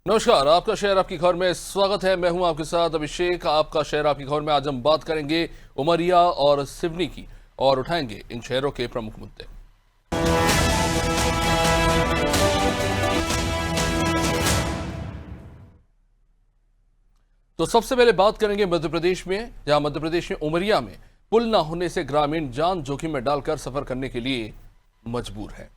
नमस्कार, आपका शहर आपकी खबर में स्वागत है। मैं हूं आपके साथ अभिषेक। आपका शहर आपकी खबर में आज हम बात करेंगे उमरिया और सिवनी की और उठाएंगे इन शहरों के प्रमुख मुद्दे। तो सबसे पहले बात करेंगे मध्य प्रदेश में, जहां मध्य प्रदेश में उमरिया में पुल न होने से ग्रामीण जान जोखिम में डालकर सफर करने के लिए मजबूर है।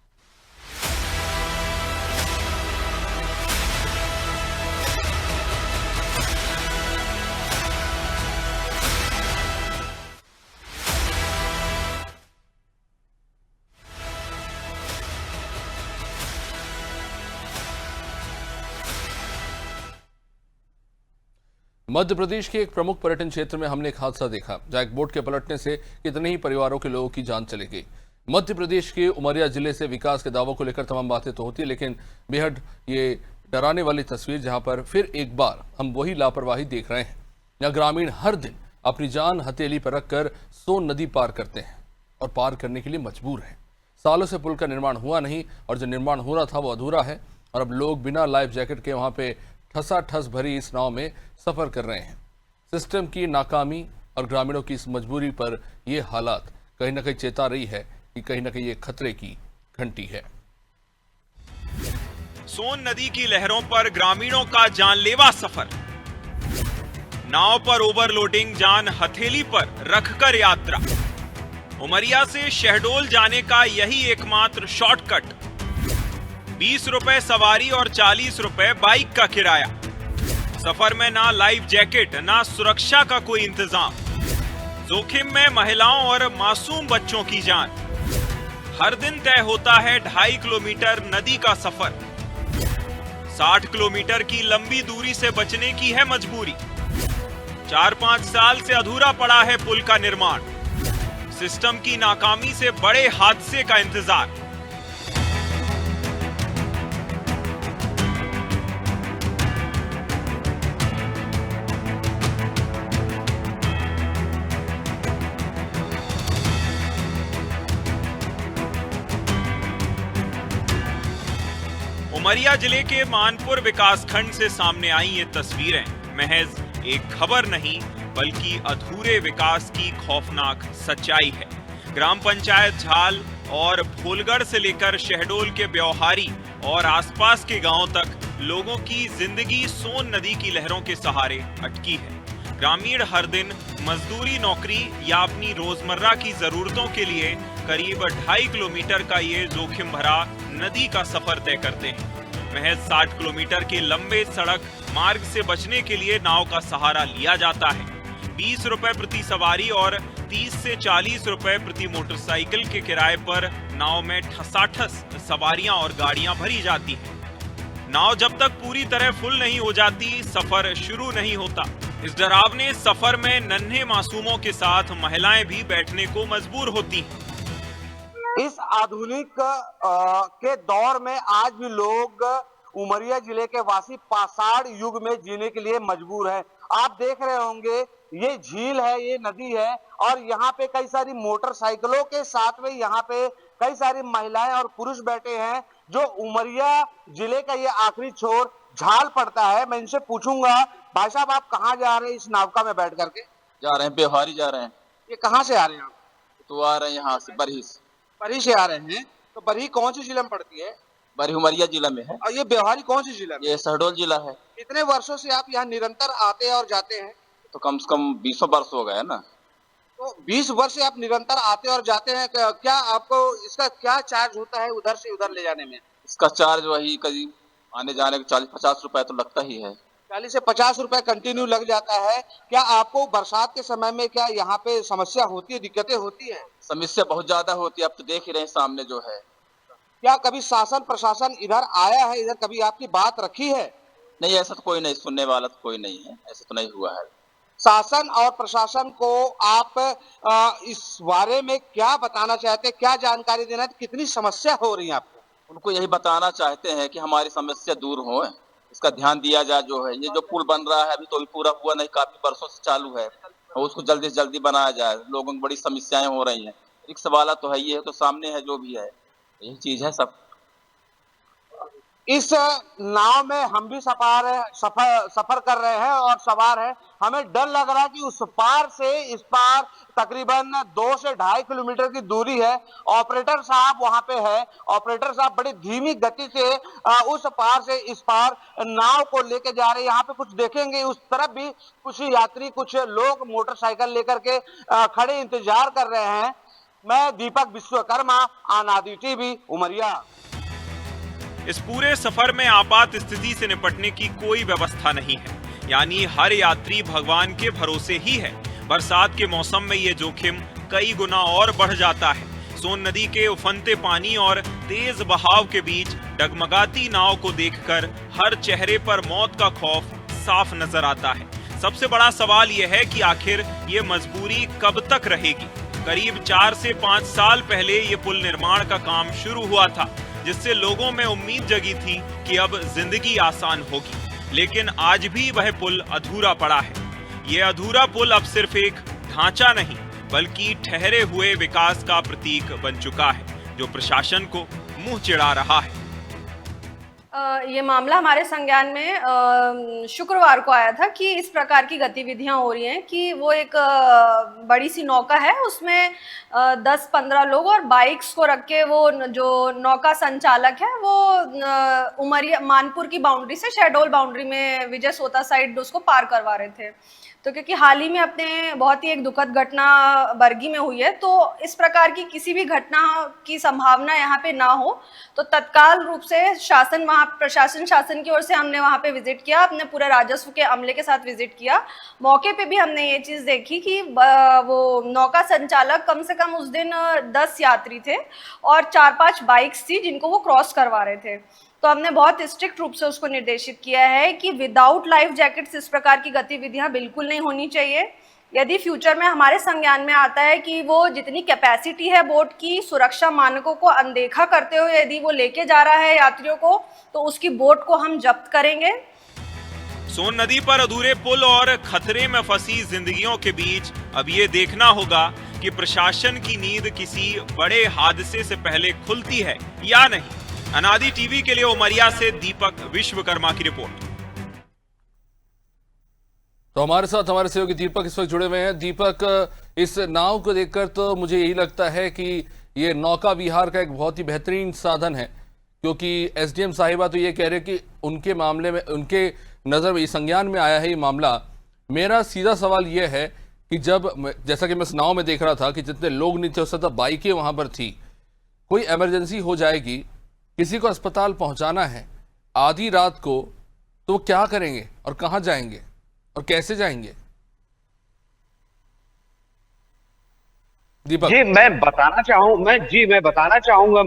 मध्य प्रदेश के एक प्रमुख पर्यटन क्षेत्र में हमने एक हादसा देखा, जहां एक बोट के पलटने से कितने ही परिवारों के लोगों की जान चली गई। मध्य प्रदेश के उमरिया जिले से विकास के दावों को लेकर तमाम बातें तो होती है, लेकिन बेहद ये डराने वाली तस्वीर, जहां पर फिर एक बार हम वही लापरवाही देख रहे हैं। यहाँ ग्रामीण हर दिन अपनी जान हथेली पर रखकर सोन नदी पार करते हैं और पार करने के लिए मजबूर हैं। सालों से पुल का निर्माण हुआ नहीं और जो निर्माण हो रहा था वो अधूरा है, और अब लोग बिना लाइफ जैकेट के वहां पे ठसाठस भरी इस नाव में सफर कर रहे हैं। सिस्टम की नाकामी और ग्रामीणों की इस मजबूरी पर यह हालात कहीं ना कहीं चेता रही है कि कहीं ना कहीं ये खतरे की घंटी है। सोन नदी की लहरों पर ग्रामीणों का जानलेवा सफर, नाव पर ओवरलोडिंग, जान हथेली पर रखकर यात्रा। उमरिया से शहडोल जाने का यही एकमात्र शॉर्टकट। 20 रुपए सवारी और 40 रुपए बाइक का किराया। सफर में ना लाइफ जैकेट, ना सुरक्षा का कोई इंतजाम। जोखिम में महिलाओं और मासूम बच्चों की जान। हर दिन तय होता है 2.5 किलोमीटर नदी का सफर। 60 किलोमीटर की लंबी दूरी से बचने की है मजबूरी। 4-5 साल से अधूरा पड़ा है पुल का निर्माण। सिस्टम की नाकामी से बड़े हादसे का इंतजार। उमरिया जिले के मानपुर विकासखंड से सामने आई ये तस्वीरें महज एक खबर नहीं, बल्कि अधूरे विकास की खौफनाक सच्चाई है। ग्राम पंचायत झाल और फूलगढ़ से लेकर शहडोल के ब्यौहारी और आसपास के गांवों तक लोगों की जिंदगी सोन नदी की लहरों के सहारे अटकी है। ग्रामीण हर दिन मजदूरी, नौकरी या अपनी रोजमर्रा की जरूरतों के लिए करीब 2.5 किलोमीटर का ये जोखिम भरा नदी का सफर तय करते हैं। महज 60 किलोमीटर के लंबे सड़क मार्ग से बचने के लिए नाव का सहारा लिया जाता है। 20 रुपए प्रति सवारी और 30 से 40 रुपए प्रति मोटरसाइकिल के किराए पर नाव में ठसाठस सवारियां और गाड़ियां भरी जाती हैं। नाव जब तक पूरी तरह फुल नहीं हो जाती, सफर शुरू नहीं होता। इस डरावने सफर में नन्हे मासूमों के साथ महिलाएं भी बैठने को मजबूर होती हैं। इस आधुनिक के दौर में आज भी लोग उमरिया जिले के वासी पाषाण युग में जीने के लिए मजबूर हैं। आप देख रहे होंगे, ये झील है, ये नदी है, और यहाँ पे कई सारी मोटरसाइकिलों के साथ में यहाँ पे कई सारी महिलाएं और पुरुष बैठे हैं। जो उमरिया जिले का ये आखिरी छोर झाल पड़ता है। मैं इनसे पूछूंगा, भाई साहब आप कहाँ जा रहे हैं इस नावका में बैठ करके? जा रहे हैं, ब्यौहारी जा रहे हैं। ये कहाँ से आ रहे हैं आप? तो आ रहे हैं यहाँ से बरही से। बरही से आ रहे हैं। तो बरही कौन सी जिला में पड़ती है? बरही उमरिया जिला में है। और ये ब्यौहारी कौन सी जिला में? ये शहडोल जिला है। कितने वर्षों से आप यहाँ निरंतर आते हैं और जाते हैं? तो कम से कम 20 वर्ष हो गए ना। तो 20 वर्ष से आप निरंतर आते और जाते हैं। क्या आपको इसका क्या चार्ज होता है उधर से उधर ले जाने में? इसका चार्ज वही करीब आने जाने का 40-50 रुपए तो लगता ही है। 40 से 50 रुपए कंटिन्यू लग जाता है। क्या आपको बरसात के समय में क्या यहाँ पे समस्या होती है, दिक्कतें होती है? समस्या बहुत ज्यादा होती है, अब तो देख ही रहे हैं सामने जो है। क्या कभी शासन प्रशासन इधर आया है, इधर कभी आपकी बात रखी है? नहीं, ऐसा तो कोई नहीं, सुनने वाला तो कोई नहीं है, ऐसा तो नहीं हुआ है। शासन और प्रशासन को आप इस बारे में क्या बताना चाहते हैं, क्या जानकारी देना है, कितनी समस्या हो रही है आपको? उनको यही बताना चाहते हैं कि हमारी समस्या दूर हो, इसका ध्यान दिया जाए। जो है ये जो पुल बन रहा है अभी तो पूरा हुआ नहीं, काफी वर्षों से चालू है, और उसको जल्दी से जल्दी बनाया जाए। लोगों को बड़ी समस्याएं हो रही हैं। रिक्स वाला तो है, ये है तो सामने है, जो भी है यही चीज है सब। इस नाव में हम भी सफर कर रहे हैं और सवार हैं। हमें डर लग रहा है कि उस पार से इस पार तकरीबन 2 से 2.5 किलोमीटर की दूरी है। ऑपरेटर साहब वहां पे है। ऑपरेटर साहब बड़ी धीमी गति से उस पार से इस पार नाव को लेके जा रहे हैं। यहाँ पे कुछ देखेंगे उस तरफ भी कुछ यात्री, कुछ लोग मोटरसाइकिल लेकर के खड़े इंतजार कर रहे हैं। मैं दीपक विश्वकर्मा, आनादि टीवी, उमरिया। इस पूरे सफर में आपात स्थिति से निपटने की कोई व्यवस्था नहीं है, यानी हर यात्री भगवान के भरोसे ही है। बरसात के मौसम में ये जोखिम कई गुना और बढ़ जाता है। सोन नदी के उफनते पानी और तेज बहाव के बीच डगमगाती नाव को देखकर हर चेहरे पर मौत का खौफ साफ नजर आता है। सबसे बड़ा सवाल यह है कि आखिर ये मजबूरी कब तक रहेगी। करीब 4 से 5 साल पहले ये पुल निर्माण का काम शुरू हुआ था, जिससे लोगों में उम्मीद जगी थी कि अब जिंदगी आसान होगी, लेकिन आज भी वह पुल अधूरा पड़ा है। ये अधूरा पुल अब सिर्फ एक ढांचा नहीं, बल्कि ठहरे हुए विकास का प्रतीक बन चुका है, जो प्रशासन को मुंह चिढ़ा रहा है। ये मामला हमारे संज्ञान में शुक्रवार को आया था कि इस प्रकार की गतिविधियां हो रही हैं कि वो एक बड़ी सी नौका है, उसमें 10-15 लोग और बाइक्स को रख के वो जो नौका संचालक है वो उमरिया मानपुर की बाउंड्री से शहडोल बाउंड्री में विजय सोता साइड उसको पार करवा रहे थे। तो क्योंकि हाल ही में अपने बहुत ही एक दुखद घटना बरगी में हुई है, तो इस प्रकार की किसी भी घटना की संभावना यहाँ पे ना हो, तो तत्काल रूप से शासन की ओर से हमने वहाँ पे विजिट किया, अपने पूरे राजस्व के अमले के साथ विजिट किया। मौके पे भी हमने ये चीज़ देखी कि वो नौका संचालक कम से कम उस दिन 10 यात्री थे और 4-5 बाइक्स थी जिनको वो क्रॉस करवा रहे थे। तो हमने बहुत स्ट्रिक्ट रूप से उसको निर्देशित किया है कि विदाउट लाइफ जैकेट्स इस प्रकार की गतिविधियां बिल्कुल नहीं होनी चाहिए। यदि फ्यूचर में हमारे संज्ञान में आता है कि वो जितनी कैपेसिटी है बोट की, सुरक्षा मानकों को अनदेखा करते हुए यदि वो लेके जा रहा है यात्रियों को, तो उसकी बोट को हम जब्त करेंगे। सोन नदी पर अधूरे पुल और खतरे में फंसी जिंदगियों के बीच अब ये देखना होगा कि प्रशासन की नींद किसी बड़े हादसे से पहले खुलती है या नहीं। अनादि टीवी के लिए उमरिया से दीपक विश्वकर्मा की रिपोर्ट। तो हमारे साथ हमारे सहयोगी दीपक इस वक्त जुड़े हुए हैं। दीपक, इस नाव को देखकर तो मुझे यही लगता है कि ये नौका विहार का एक बहुत ही बेहतरीन साधन है, क्योंकि एसडीएम साहिबा तो ये कह रहे कि उनके मामले में, उनके नज़र में, संज्ञान में आया है ये मामला। मेरा सीधा सवाल ये है कि जैसा कि मैं इस नाव में देख रहा था कि जितने लोग नहीं थे उससे तो बाइकें वहाँ पर थी, कोई इमरजेंसी हो जाएगी, किसी को अस्पताल पहुंचाना है आधी रात को, तो वो क्या करेंगे और कहां जाएंगे और कैसे जाएंगे? दीपक जी मैं बताना चाहूंगा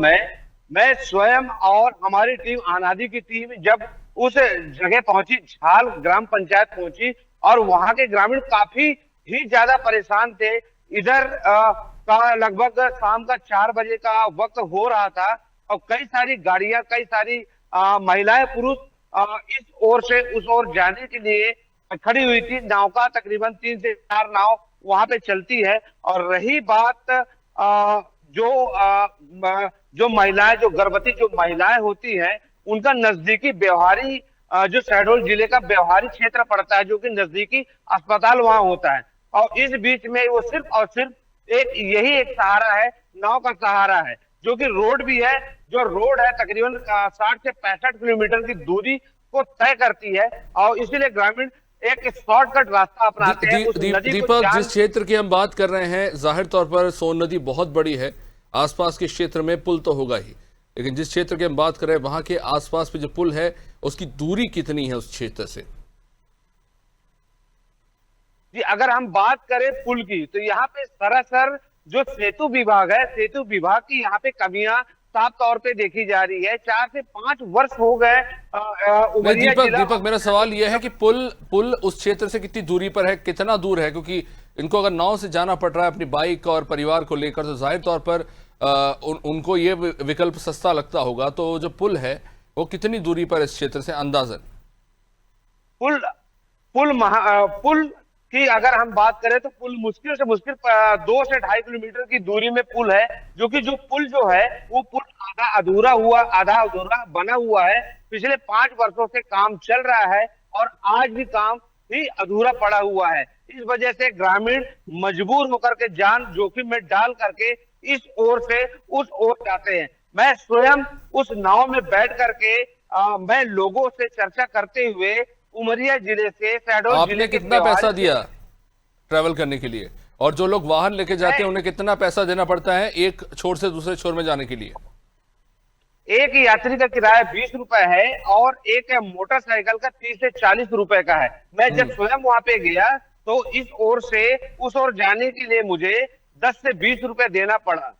मैं स्वयं और हमारी टीम, आनादि की टीम जब उस जगह पहुंची, झाल ग्राम पंचायत पहुंची, और वहां के ग्रामीण काफी ही ज्यादा परेशान थे। इधर का लगभग शाम का 4 बजे का वक्त हो रहा था और कई सारी गाड़ियां, कई सारी महिलाएं, पुरुष इस ओर से उस ओर जाने के लिए खड़ी हुई थी। नाव का तकरीबन 3 से 4 नाव वहां पे चलती है। और रही बात जो महिलाएं, जो गर्भवती जो महिलाएं होती हैं, उनका नजदीकी व्यवहारी जो शहडोल जिले का व्यवहारी क्षेत्र पड़ता है, जो कि नजदीकी अस्पताल वहां होता है। और इस बीच में वो सिर्फ और सिर्फ यही एक सहारा है, नाव का सहारा है, जो कि रोड भी है। जो रोड है तकरीबन 60 से 65 किलोमीटर की दूरी को तय करती है, और इसीलिए ग्रामीण एक शॉर्टकट रास्ता अपनाते हैं। दीपक, जिस क्षेत्र की हम बात कर रहे हैं, जाहिर तौर पर सोन नदी बहुत बड़ी है, आसपास के क्षेत्र में पुल तो होगा ही, लेकिन जिस क्षेत्र की हम बात कर रहे हैं वहां के आसपास पे जो पुल है उसकी दूरी कितनी है उस क्षेत्र से? जी अगर हम बात करें पुल की, तो यहाँ पे सरासर जो सेतु विभाग है, सेतु विभाग की यहाँ पे कमियां साफ तौर पे देखी जा रही है। 4 से 5 वर्ष हो गए। दीपक, मेरा सवाल यह है कि पुल उस क्षेत्र से कितनी दूरी पर है, कितना दूर है? क्योंकि इनको अगर नाव से जाना पड़ रहा है अपनी बाइक और परिवार को लेकर, तो जाहिर तौर पर उनको ये विकल्प सस्ता लगता होगा। तो जो पुल है वो कितनी दूरी पर इस क्षेत्र से अंदाजन? पुल की अगर हम बात करें तो पुल मुश्किल से मुश्किल 2 से 2.5 किलोमीटर की दूरी में पुल है, जो कि जो पुल जो है वो पुल का आधा अधूरा बना हुआ है। पिछले 5 वर्षों से काम चल रहा है और आज भी काम ही अधूरा पड़ा हुआ है। इस वजह से ग्रामीण मजबूर होकर के जान जोखिम में डाल करके इस ओर से उस ओर जाते हैं। मैं स्वयं उस नाव में बैठ करके मैं लोगों से चर्चा करते हुए उमरिया जिले से शहडोल आपने जिले के कितना पैसा मेवाड़ दिया ट्रैवल करने के लिए, और जो लोग वाहन लेके जाते हैं उन्हें कितना पैसा देना पड़ता है एक छोर से दूसरे छोर में जाने के लिए? एक यात्री का किराया 20 रुपए है और एक मोटरसाइकिल का 30 से 40 रुपए का है। मैं जब स्वयं वहां पे गया तो इस ओर से उस ओर जाने के लिए मुझे 10 से 20 रुपए देना पड़ा।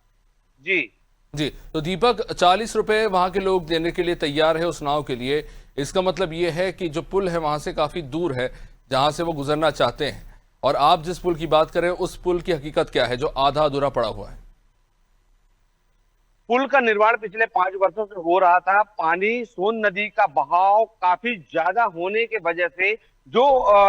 जी जी, तो दीपक 40 रुपए वहां के लोग देने के लिए तैयार है उस नाव के लिए। इसका मतलब ये है कि जो पुल है वहां से काफी दूर है जहां से वो गुजरना चाहते हैं, और आप जिस पुल की बात करें उस पुल की हकीकत क्या है जो आधा अधूरा पड़ा हुआ है? पुल का निर्माण पिछले 5 वर्षों से हो रहा था। पानी सोन नदी का बहाव काफी ज्यादा होने के वजह से जो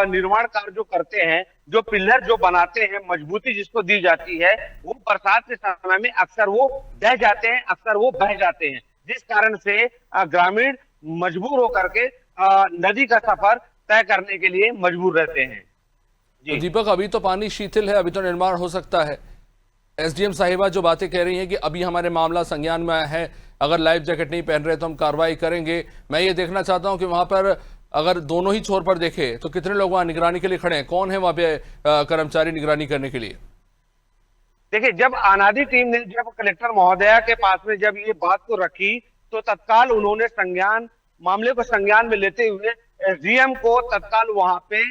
निर्माण कार्य जो करते हैं, जो पिलर जो बनाते हैं, मजबूती जिसको दी जाती है, वो बरसात के समय में अक्सर वो ढह जाते हैं, अक्सर वो बह जाते हैं, जिस कारण से ग्रामीण मजबूर होकर के नदी का सफर तय करने के लिए मजबूर रहते हैं। तो दीपक, अभी तो पानी शिथिल है, अभी तो निर्माण हो सकता है। एसडीएम साहिबा जो बातें कह रही हैं कि अभी हमारे मामला संज्ञान में आया है, अगर लाइफ जैकेट नहीं पहन रहे तो हम कार्रवाई करेंगे। मैं ये देखना चाहता हूं कि वहां पर अगर दोनों ही छोर पर देखे तो कितने लोग वहां निगरानी के लिए खड़े हैं, कौन है वहां पे कर्मचारी निगरानी करने के लिए? देखिए, जब आनादी टीम ने जब कलेक्टर महोदया के पास में जब ये बात को रखी तो तत्काल उन्होंने मामले को संज्ञान में लेते हुए एसडीएम को तत्काल वहां पे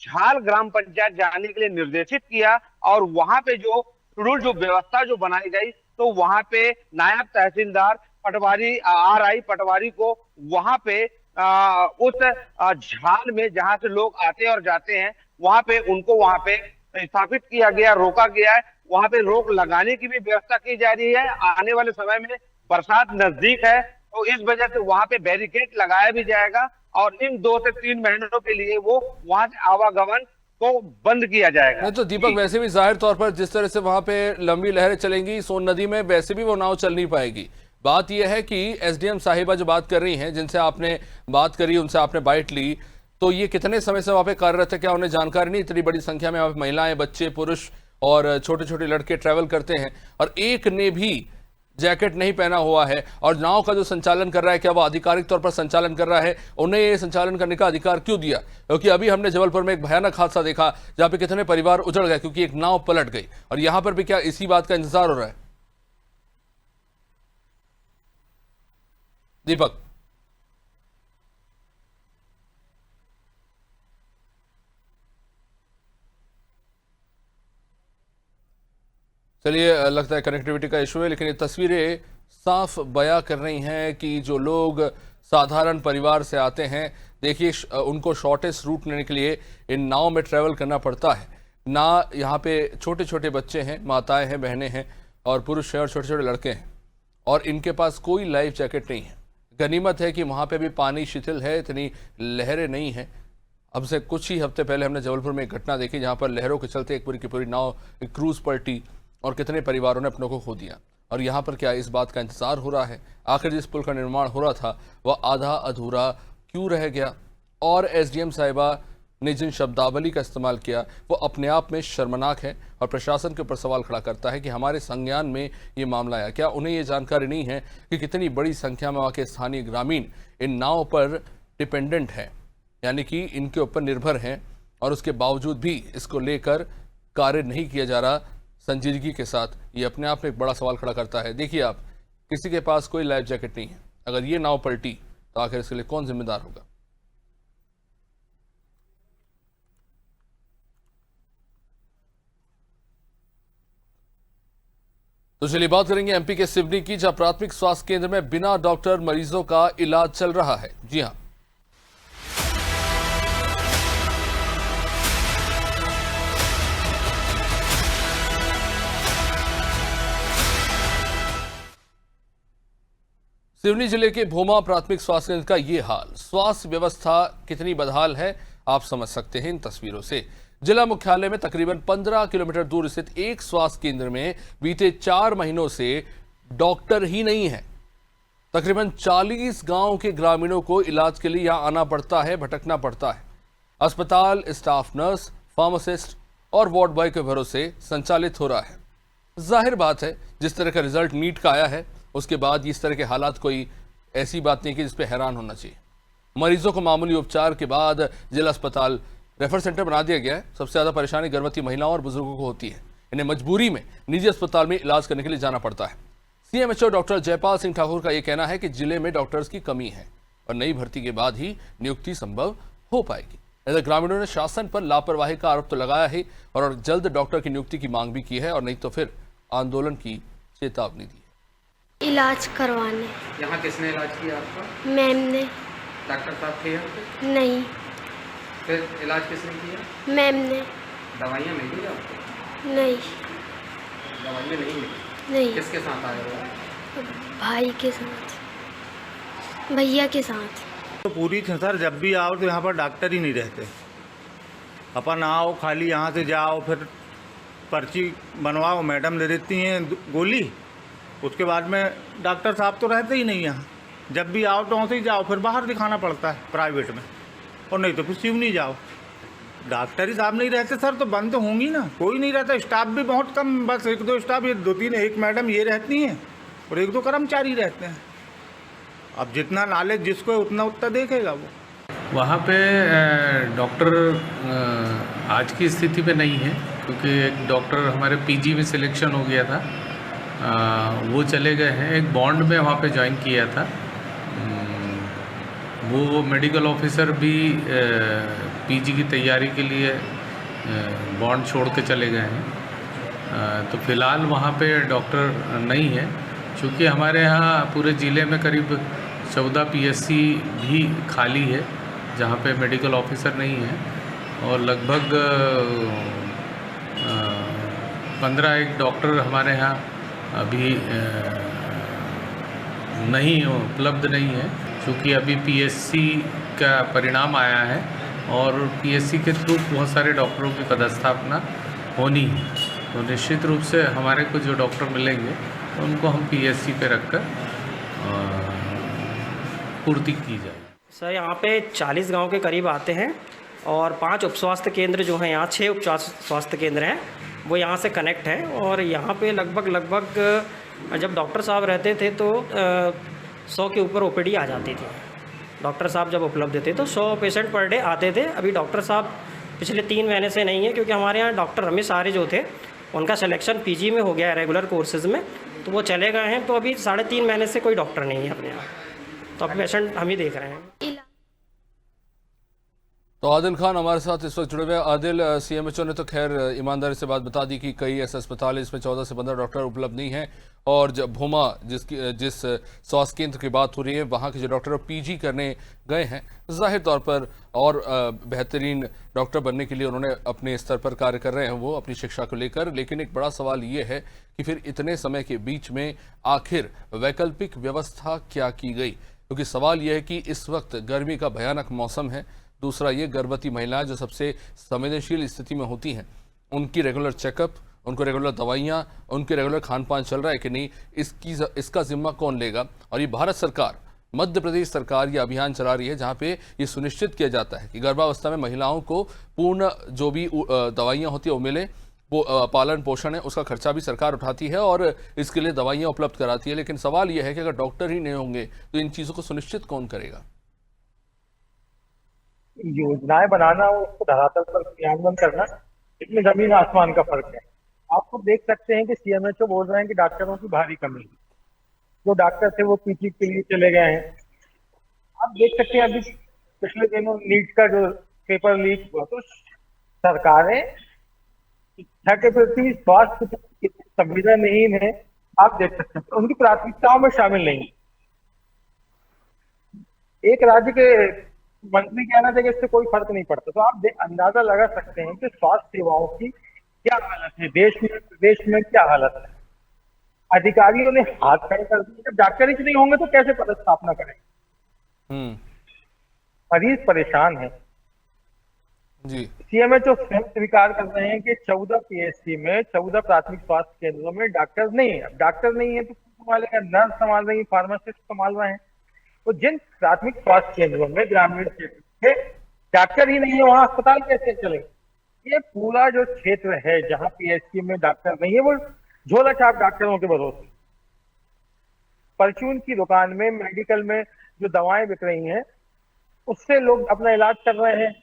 झाल ग्राम पंचायत जाने के लिए निर्देशित किया, और वहां पे जो शेड्यूल जो व्यवस्था जो बनाई गई तो वहां पे नायब तहसीलदार पटवारी आरआई पटवारी को वहां पे उस झाल में जहां से लोग आते और जाते हैं वहां पे उनको वहां पे स्थापित किया गया, रोका गया है। वहां पे रोक लगाने की भी व्यवस्था की जा रही है। आने वाले समय में बरसात नजदीक है तो इस वजह से वहां पे बैरिकेड लगाया भी जाएगा और इन 2 से 3 महीनों के लिए वो वहां से आवागमन को बंद किया जाएगा। नहीं तो दीपक, वैसे भी जाहिर तौर पर जिस तरह से वहां पे लंबी लहरें चलेंगी सोन नदी में, वैसे भी वो नाव चल नहीं पाएगी। बात यह है कि एसडीएम साहिबा जो बात कर रही हैं, जिनसे आपने बात करी, उनसे आपने बाइट ली, तो ये कितने समय से वहां पे कार्यरत है? क्या उन्हें जानकारी नहीं? इतनी बड़ी संख्या में महिलाएं, बच्चे, पुरुष और छोटे छोटे लड़के ट्रैवल करते हैं और एक ने भी जैकेट नहीं पहना हुआ है, और नाव का जो संचालन कर रहा है क्या वो आधिकारिक तौर पर संचालन कर रहा है? उन्हें ये संचालन करने का अधिकार क्यों दिया? क्योंकि अभी हमने जबलपुर में एक भयानक हादसा देखा जहां पे कितने परिवार उजड़ गए क्योंकि एक नाव पलट गई, और यहां पर भी क्या इसी बात का इंतजार हो रहा है? दीपक, चलिए, लगता है कनेक्टिविटी का इशू है, लेकिन ये तस्वीरें साफ बयां कर रही हैं कि जो लोग साधारण परिवार से आते हैं, देखिए उनको शॉर्टेस्ट रूट लेने के लिए इन नाव में ट्रैवल करना पड़ता है ना। यहाँ पे छोटे छोटे बच्चे हैं, माताएं हैं, बहनें हैं और पुरुष हैं और छोटे छोटे लड़के हैं, और इनके पास कोई लाइफ जैकेट नहीं है। गनीमत है कि वहाँ पे भी पानी शिथिल है, इतनी लहरें नहीं हैं। अब से कुछ ही हफ्ते पहले हमने जबलपुर में एक घटना देखी जहाँ पर लहरों के चलते एक पूरी की पूरी नाव क्रूज पलटी और कितने परिवारों ने अपनों को खो दिया। और यहाँ पर क्या इस बात का इंतजार हो रहा है आखिर जिस पुल का निर्माण हो रहा था वह आधा अधूरा क्यों रह गया? और एसडीएम साहिबा ने जिन शब्दावली का इस्तेमाल किया वो अपने आप में शर्मनाक है और प्रशासन के ऊपर सवाल खड़ा करता है कि हमारे संज्ञान में ये मामला आया। क्या उन्हें ये जानकारी नहीं है कि कितनी बड़ी संख्या में वहाँ के स्थानीय ग्रामीण इन नाव पर डिपेंडेंट हैं, यानी कि इनके ऊपर निर्भर हैं, और उसके बावजूद भी इसको लेकर कार्य नहीं किया जा रहा संजीदगी के साथ? ये अपने आप में एक बड़ा सवाल खड़ा करता है। देखिए आप, किसी के पास कोई लाइफ जैकेट नहीं है, अगर ये नाव पलटी तो आखिर इसके लिए कौन जिम्मेदार होगा? तो चलिए बात करेंगे एमपी के सिवनी की, जहां प्राथमिक स्वास्थ्य केंद्र में बिना डॉक्टर मरीजों का इलाज चल रहा है। जी हां, सिवनी जिले के भोमा प्राथमिक स्वास्थ्य केंद्र का ये हाल। स्वास्थ्य व्यवस्था कितनी बदहाल है आप समझ सकते हैं इन तस्वीरों से। जिला मुख्यालय में तकरीबन 15 किलोमीटर दूर स्थित एक स्वास्थ्य केंद्र में बीते 4 महीनों से डॉक्टर ही नहीं है। तकरीबन 40 गांव के ग्रामीणों को इलाज के लिए यहां आना पड़ता है, भटकना पड़ता है। अस्पताल स्टाफ नर्स, फार्मासिस्ट और वार्ड बॉय के भरोसे संचालित हो रहा है। जाहिर बात है, जिस तरह का रिजल्ट नीट का आया है उसके बाद इस तरह के हालात कोई ऐसी बात नहीं कि जिस पे हैरान होना चाहिए। मरीजों को मामूली उपचार के बाद जिला अस्पताल रेफर सेंटर बना दिया गया है। सबसे ज्यादा परेशानी गर्भवती महिलाओं और बुजुर्गों को होती है। इन्हें मजबूरी में निजी अस्पताल में इलाज करने के लिए जाना पड़ता है। सीएमएचओ डॉक्टर जयपाल सिंह ठाकुर का यह कहना है कि जिले में डॉक्टर्स की कमी है और नई भर्ती के बाद ही नियुक्ति संभव हो पाएगी। ऐसे ग्रामीणों ने शासन पर लापरवाही का आरोप तो लगाया है और जल्द डॉक्टर की नियुक्ति की मांग भी की है और नहीं तो फिर आंदोलन की चेतावनी दी है। इलाज करवाने। यहाँ किसने इलाज किया आपका? मैम ने। डॉक्टर साहब थे यहाँ पे? नहीं। फिर इलाज किसने किया? मैम ने। दवाइयाँ मिली आपको? नहीं। दवाइयाँ नहीं मिली? नहीं। किसके साथ आए हो? भाई के साथ, भैया के साथ। तो पूरी थी सर, जब भी आओ तो यहाँ पर डॉक्टर ही नहीं रहते। अपन आओ खाली यहाँ से जाओ, फिर पर्ची बनवाओ, मैडम दे देती हैं गोली, उसके बाद में डॉक्टर साहब तो रहते ही नहीं यहाँ। जब भी आओ तो वहाँ से ही जाओ, फिर बाहर दिखाना पड़ता है प्राइवेट में, और नहीं तो फिर सिवनी जाओ। डॉक्टर ही साहब नहीं रहते सर तो बंद तो होंगी ना, कोई नहीं रहता। स्टाफ भी बहुत कम, बस एक दो स्टाफ, ये दो तीन, एक मैडम ये रहती हैं और एक दो कर्मचारी रहते हैं। अब जितना नॉलेज जिसको है उतना देखेगा वो। वहाँ पे डॉक्टर आज की स्थिति में नहीं है, क्योंकि एक डॉक्टर हमारे पीजी में सिलेक्शन हो गया था, वो चले गए हैं। एक बॉन्ड में वहाँ पे ज्वाइन किया था, वो मेडिकल ऑफिसर भी पीजी की तैयारी के लिए बॉन्ड छोड़ के चले गए हैं। तो फिलहाल वहाँ पे डॉक्टर नहीं है। चूँकि हमारे यहाँ पूरे ज़िले में करीब 14 पीएससी भी खाली है जहाँ पे मेडिकल ऑफिसर नहीं है, और लगभग 15 एक डॉक्टर हमारे यहाँ अभी नहीं उपलब्ध नहीं है। क्योंकि अभी पीएससी का परिणाम आया है और पीएससी के थ्रू बहुत सारे डॉक्टरों की पदस्थापना होनी है, तो निश्चित रूप से हमारे को जो डॉक्टर मिलेंगे तो उनको हम पीएससी पे रखकर पूर्ति की जाए। सर यहाँ पे 40 गांव के करीब आते हैं और 5 उप स्वास्थ्य केंद्र जो हैं, यहाँ 6 उप स्वास्थ्य केंद्र हैं, वो यहाँ से कनेक्ट हैं। और यहाँ पे लगभग जब डॉक्टर साहब रहते थे तो 100 के ऊपर ओपीडी आ जाती थी। डॉक्टर साहब जब उपलब्ध थे तो 100 पेशेंट पर डे आते थे। अभी डॉक्टर साहब पिछले 3 महीने से नहीं है, क्योंकि हमारे यहाँ डॉक्टर रमेश सारे जो थे उनका सिलेक्शन पीजी में हो गया है रेगुलर कोर्सेज में, तो वो चले गए हैं। तो अभी 3.5 महीने से कोई डॉक्टर नहीं है अपने यहाँ, तो अब पेशेंट हम ही देख रहे हैं। तो आदिल खान हमारे साथ इस वक्त जुड़े हुए। आदिल, सीएमएचओ ने तो खैर ईमानदारी से बात बता दी कि कई ऐसे अस्पताल इसमें 14 से 15 डॉक्टर उपलब्ध नहीं हैं, और जब भूमा जिस स्वास्थ्य केंद्र की बात हो रही है वहाँ के जो डॉक्टर पीजी करने गए हैं, जाहिर तौर पर और बेहतरीन डॉक्टर बनने के लिए उन्होंने अपने स्तर पर कार्य कर रहे हैं वो अपनी शिक्षा को लेकर। लेकिन एक बड़ा सवाल ये है कि फिर इतने समय के बीच में आखिर वैकल्पिक व्यवस्था क्या की गई, क्योंकि सवाल यह है कि इस वक्त गर्मी का भयानक मौसम है। दूसरा ये गर्भवती महिलाएं जो सबसे संवेदनशील स्थिति में होती हैं, उनकी रेगुलर चेकअप, उनको रेगुलर दवाइयाँ, उनके रेगुलर खान पान चल रहा है कि नहीं, इसका जिम्मा कौन लेगा। और ये भारत सरकार, मध्य प्रदेश सरकार ये अभियान चला रही है जहाँ पे ये सुनिश्चित किया जाता है कि गर्भावस्था में महिलाओं को पूर्ण जो भी दवाइयाँ होती है वो मिले, वो पालन पोषण है उसका खर्चा भी सरकार उठाती है और इसके लिए दवाइयाँ उपलब्ध कराती है। लेकिन सवाल यह है कि अगर डॉक्टर ही नहीं होंगे तो इन चीज़ों को सुनिश्चित कौन करेगा। योजनाएं बनाना और उसको धरातल पर क्रियान्वयन करना, इसमें जमीन आसमान का फर्क है। आप तो देख सकते हैं कि सीएमएचओ बोल रहे हैं कि डॉक्टरों की भारी कमी है। जो डॉक्टर थे वो पीजी के लिए चले गए हैं। आप देख सकते हैं अभी पिछले दिनों नीट का जो पेपर लीक हुआ, तो सरकारें शिक्षा के प्रति स्वास्थ्य संवेदनहीन है। आप देख सकते हैं उनकी प्राथमिकताओं में शामिल नहीं। एक राज्य के मंत्री कहना था कि इससे कोई फर्क नहीं पड़ता, तो आप अंदाजा लगा सकते हैं कि स्वास्थ्य सेवाओं की क्या हालत है देश में क्या हालत है। अधिकारियों ने हाथ खड़े कर दिए। जब डॉक्टर ही नहीं होंगे तो कैसे पदस्थापना करेंगे। मरीज परेशान है जी। सीएमएचओ स्वयं स्वीकार कर रहे हैं कि 14 पीएससी में 14 प्राथमिक स्वास्थ्य केंद्रों में डॉक्टर नहीं है। अब डॉक्टर नहीं है तो संभालेगा, नर्स संभाल रही है, फार्मासिस्ट संभाल रहे हैं। तो जिन प्राथमिक स्वास्थ्य केंद्रों में ग्रामीण क्षेत्र के डॉक्टर ही नहीं है, वहाँ अस्पताल कैसे चलेंगे? ये पूरा जो क्षेत्र है जहाँ पीएचसी में डॉक्टर नहीं है, वो झोला छाप डॉक्टरों के भरोसे, परचून की दुकान में, मेडिकल में जो दवाएं बिक रही हैं उससे लोग अपना इलाज कर रहे हैं।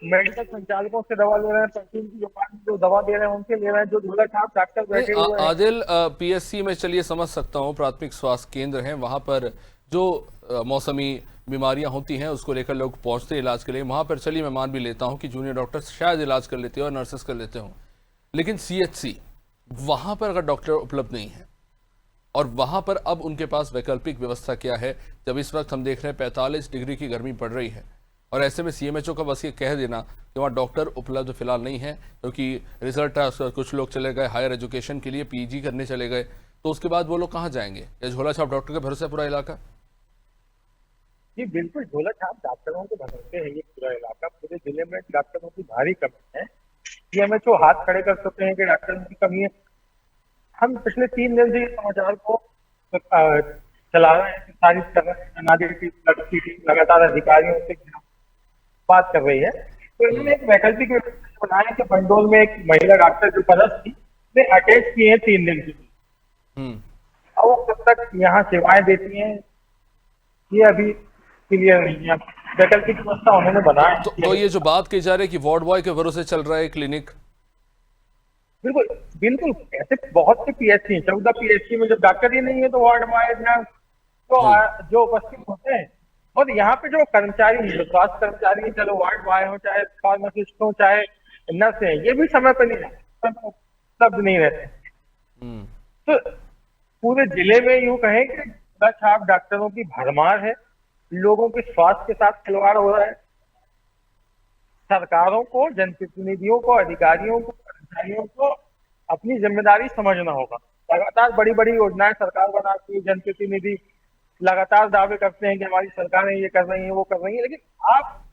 मेडिकल संचालकों से दवा ले रहे हैं, परचून की दुकान में जो दवा दे रहे हैं उनसे ले रहे हैं, जो झोला छाप डॉक्टर बैठे हुए हैं। आदिल, पीएससी में चलिए समझ सकता हूँ, प्राथमिक स्वास्थ्य केंद्र हैं, वहाँ पर जो मौसमी बीमारियां होती हैं उसको लेकर लोग पहुंचते हैं इलाज के लिए, वहाँ पर चलिए मैं मान भी लेता हूँ कि जूनियर डॉक्टर शायद इलाज कर लेते हो और नर्सेस कर लेते हों, लेकिन सीएचसी वहाँ पर अगर डॉक्टर उपलब्ध नहीं है और वहाँ पर अब उनके पास वैकल्पिक व्यवस्था क्या है, जब इस वक्त हम देख रहे हैं 45 डिग्री की गर्मी पड़ रही है और ऐसे में सीएमएचओ का बस ये कह देना कि वहाँ डॉक्टर उपलब्ध फिलहाल नहीं है क्योंकि रिजल्ट है, कुछ लोग चले गए हायर एजुकेशन के लिए, पीजी करने चले गए, तो उसके बाद वो लोग कहाँ जाएंगे? या झोला छाप डॉक्टर के भरोसे पूरा इलाका? जी बिल्कुल, झोला छाप डॉक्टरों के भरोसे है ये पूरा इलाका। पूरे जिले में डॉक्टरों की भारी कमी है। सीएमएचओ हाथ खड़े कर सकते हैं कि डॉक्टरों की कमी है। हम पिछले 3 दिन से समाचार को चला रहे हैं, प्रसारित कर रहे हैं, अनादिल की टीम लगातार अधिकारियों से बात कर रही है। तो इन्होंने एक वैकल्पिक व्यवस्था बनाया कि पंडोल में एक महिला डॉक्टर जो परस थी ने अटैच किए हैं 3 दिन के लिए। अब वो कब तक यहाँ सेवाएं देती हैं ये अभी क्लियर नहीं है। वैकल्पिक व्यवस्था उन्होंने बनाया। तो ये जो बात की जा रही है कि वार्ड बॉय के भरोसे चल रहा है क्लिनिक, बिल्कुल बिल्कुल, ऐसे बहुत से पीएचसी हैं, 14 पीएचसी में जब डॉक्टर ही नहीं है तो वार्ड बॉय जो उपस्थित होते हैं। और यहाँ पे जो कर्मचारी हैं, जो स्वास्थ्य कर्मचारी हैं, चलो वार्ड बॉय हो, चाहे फार्मासिस्ट हो, चाहे नर्स हैं, ये भी समय पर नहीं उपलब्ध नहीं रहते। तो पूरे जिले में यूं कहें कि झोला छाप डॉक्टरों की भरमार है, लोगों के स्वास्थ्य के साथ खिलवाड़ हो रहा है। सरकारों को, जनप्रतिनिधियों को, अधिकारियों को, कर्मचारियों को अपनी जिम्मेदारी समझना होगा। लगातार बड़ी बड़ी योजनाएं सरकार बनाती है, जनप्रतिनिधि लगातार दावे करते हैं कि हमारी सरकारें ये कर रही हैं, वो कर रही हैं, लेकिन आप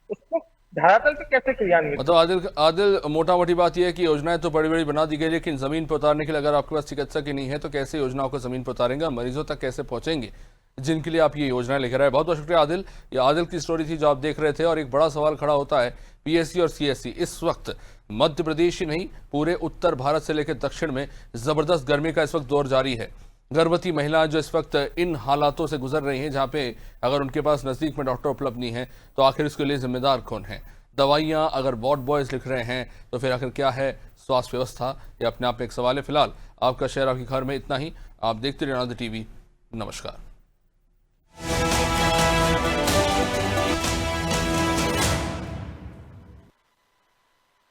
उसको धरातल पे कैसे क्रियान्वित? मतलब आदिल मोटा मोटी बात यह है कि योजनाएं तो बड़ी बड़ी बना दी गई, लेकिन जमीन पर उतारने के लिए अगर आपके पास चिकित्सक ही नहीं है तो कैसे योजनाओं को जमीन पर उतारेंगे, मरीजों तक कैसे पहुंचेंगे जिनके लिए आप ये योजना लेकर आए? बहुत बहुत शुक्रिया आदिल। ये आदिल की स्टोरी थी जो आप देख रहे थे। और एक बड़ा सवाल खड़ा होता है, पीएससी और सीएससी इस वक्त मध्य प्रदेश ही नहीं पूरे उत्तर भारत से लेकर दक्षिण में जबरदस्त गर्मी का इस वक्त दौर जारी है। गर्भवती महिलाएं जो इस वक्त इन हालातों से गुजर रही हैं, जहां पे अगर उनके पास नजदीक में डॉक्टर उपलब्ध नहीं है तो आखिर इसके लिए जिम्मेदार कौन है? दवाइयां अगर वार्ड बॉयज लिख रहे हैं तो फिर आखिर क्या है स्वास्थ्य व्यवस्था? ये अपने आप में एक सवाल है। फिलहाल आपका शहर आपकी खबर में इतना ही। आप देखते रहिए आनंद टीवी। नमस्कार।